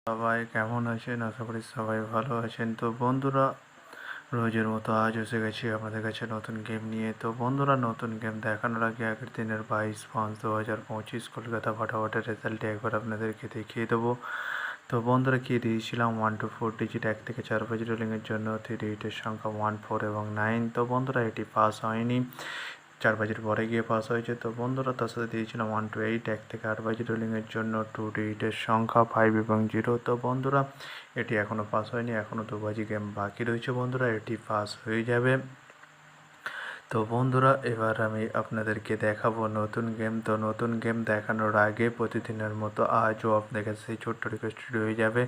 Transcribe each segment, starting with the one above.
সবাই কেমন আছেন? আশা করি সবাই ভালো আছেন। তো বন্ধুরা, রোজের মতো আজ এসে গেছি আপনাদের কাছে নতুন গেম নিয়ে। তো বন্ধুরা, নতুন গেম দেখানোর আগে আগের দিনের 22/5/2025 কলকাতা ফাটাফাটের রেজাল্টটি একবার আপনাদেরকে দেখিয়ে দেবো। তো বন্ধুরা, কি দিয়েছিলাম 1 to 4 ডিজিট 1 থেকে 4 পেজ রোলিংয়ের জন্য 3 ডিজিটের সংখ্যা 1, 4 এবং 9। তো বন্ধুরা, এটি পাস হয়নি, 4 বাজির পরে গিয়ে পাস হয়েছে। তো বন্ধুরা, তার সাথে দিয়েছিলাম 1 to 8 1 থেকে 8 বাজি রোলিংয়ের জন্য 2 ডিজিটের সংখ্যা 5 এবং 0। তো বন্ধুরা, এটি এখনও পাস হয়নি, এখনও 2 বাজি গেম বাকি রয়েছে। বন্ধুরা, এটি পাস হয়ে যাবে। তো বন্ধুরা, এবার আমি আপনাদেরকে দেখাবো নতুন গেম। তো নতুন গেম দেখানোর আগে প্রতিদিনের মতো আজও আপনাদের কাছে সেই ছোট্ট রিকোয়েস্টটি রয়ে যাবে।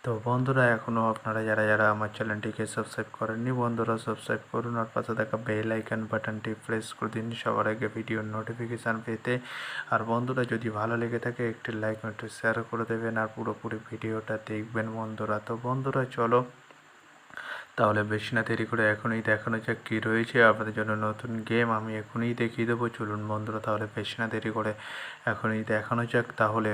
তো বন্ধুরা, এখনও আপনারা যারা আমার চ্যানেলটিকে সাবস্ক্রাইব করেননি, বন্ধুরা সাবস্ক্রাইব করুন আর পাশে থাকা বেল আইকন বাটনটি প্রেস করে দিন সবার আগে ভিডিওর নোটিফিকেশান পেতে। আর বন্ধুরা, যদি ভালো লেগে থাকে একটি লাইক একটু শেয়ার করে দেবেন আর পুরোপুরি ভিডিওটা দেখবেন বন্ধুরা। তো বন্ধুরা, চলো তাহলে বেশি না দেরি করে এখনই দেখানো যাক কী রয়েছে আপনাদের জন্য নতুন গেম। আমি এখনই দেখিয়ে দেবো, চলুন বন্ধুরা, তাহলে বেশি না দেরি করে এখনই দেখানো যাক তাহলে।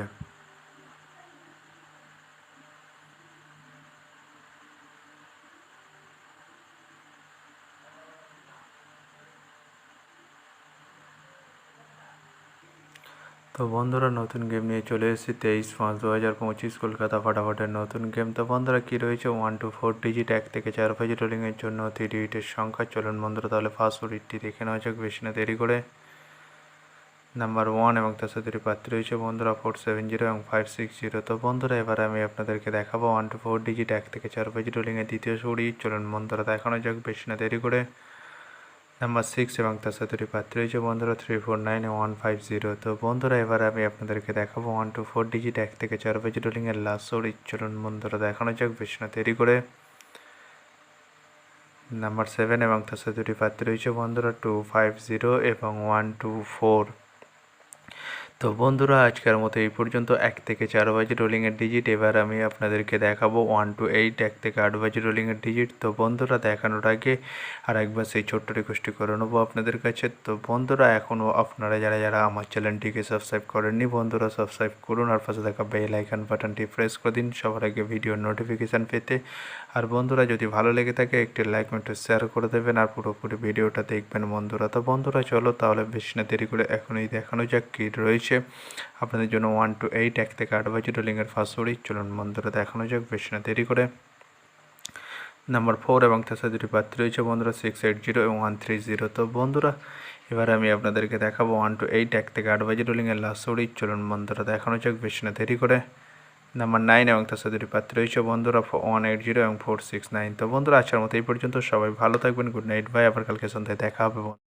তো বন্ধুরা, নতুন গেম নিয়ে চলে এসেছি 23/5/2025 কলকাতা ফাটাফাটের নতুন গেম। তো বন্ধুরা, কী রয়েছে 1 to 4 ডিজিট 1 থেকে 4 পেজ রোলিংয়ের জন্য 3 ডিজিটের সংখ্যা। চলুন বন্ধুরা, তাহলে ফার্স্ট ওডিটটি দেখে নেওয়া যাক বেশি না দেরি করে। নাম্বার 1 এবং তার সাথে প্রার্থী রয়েছে বন্ধুরা 470 এবং 560। তো বন্ধুরা, এবার আমি আপনাদেরকে দেখাবো 1 to 4 ডিজিট 1 থেকে 4 পেজ রোলিংয়ের দ্বিতীয় সুড়ি। চলুন বন্ধুরা, দেখানো যাক বেশি না দেরি করে। নাম্বার 6 এবং তার সাথে প্রার্থী রয়েছে বন্ধুরা 349 এবং 150। তো বন্ধুরা, এবার আমি আপনাদেরকে দেখাবো 1 to 4 ডিজিট 1 থেকে 4 পেজ রোলিংয়ের লাস্ট সুড়ি। চলুন বন্ধুরা, দেখানো যাক বেশি না দেরি করে। নাম্বার 7 এবং তার সাথে প্রার্থী রয়েছে বন্ধুরা 250 এবং 124। তো বন্ধুরা, আজকের মতো এই পর্যন্ত 1 থেকে 4 বাজি রোলিংয়ের ডিজিট। এবার আমি আপনাদেরকে দেখাবো 1 to 8 1 থেকে 8 বাজি রোলিংয়ের ডিজিট। তো বন্ধুরা, দেখানোর আগে আর একবার সেই ছোট্ট রিকোয়েস্টটি করে নেবো আপনাদের কাছে। তো বন্ধুরা, এখনও আপনারা যারা আমার চ্যানেলটিকে সাবস্ক্রাইব করেননি, বন্ধুরা সাবস্ক্রাইব করুন আর পাশে থাকা বেল আইকন বাটনটি প্রেস করে দিন সবার আগে ভিডিওর নোটিফিকেশান পেতে। আর বন্ধুরা, যদি ভালো লেগে থাকে একটি লাইক একটু শেয়ার করে দেবেন আর পুরোপুরি ভিডিওটা দেখবেন বন্ধুরা। তো বন্ধুরা, চলো তাহলে বেশি না দেরি করে এখনই দেখানো যাক কী রয়েছে আপনাদের জন্য 1 to 8 1 থেকে 8 বাজি রোলিংয়ের ফার্স্ট ওড়ি। চলুন বন্ধুরা, দেখানো যাক বেশি না দেরি করে। নাম্বার 4 এবং তার সাথে দুটি প্রার্থী রয়েছে বন্ধুরা 680 এবং 130। তো বন্ধুরা, এবার আমি আপনাদেরকে দেখাবো 1 to 8 1 থেকে 8 বাজি রোলিংয়ের লাস্ট ওড়ি। চলুন বন্ধুরা, দেখানো যাক বেশি না দেরি করে। নাম্বার 9 এবং তার সাথে দুটি প্রার্থী রয়েছে বন্ধুরা 180 এবং 469। তো বন্ধুরা, আজকের মতো এই পর্যন্ত। সবাই ভালো থাকবেন। Good night, bye. আবার কালকে সন্ধ্যায় দেখা হবে।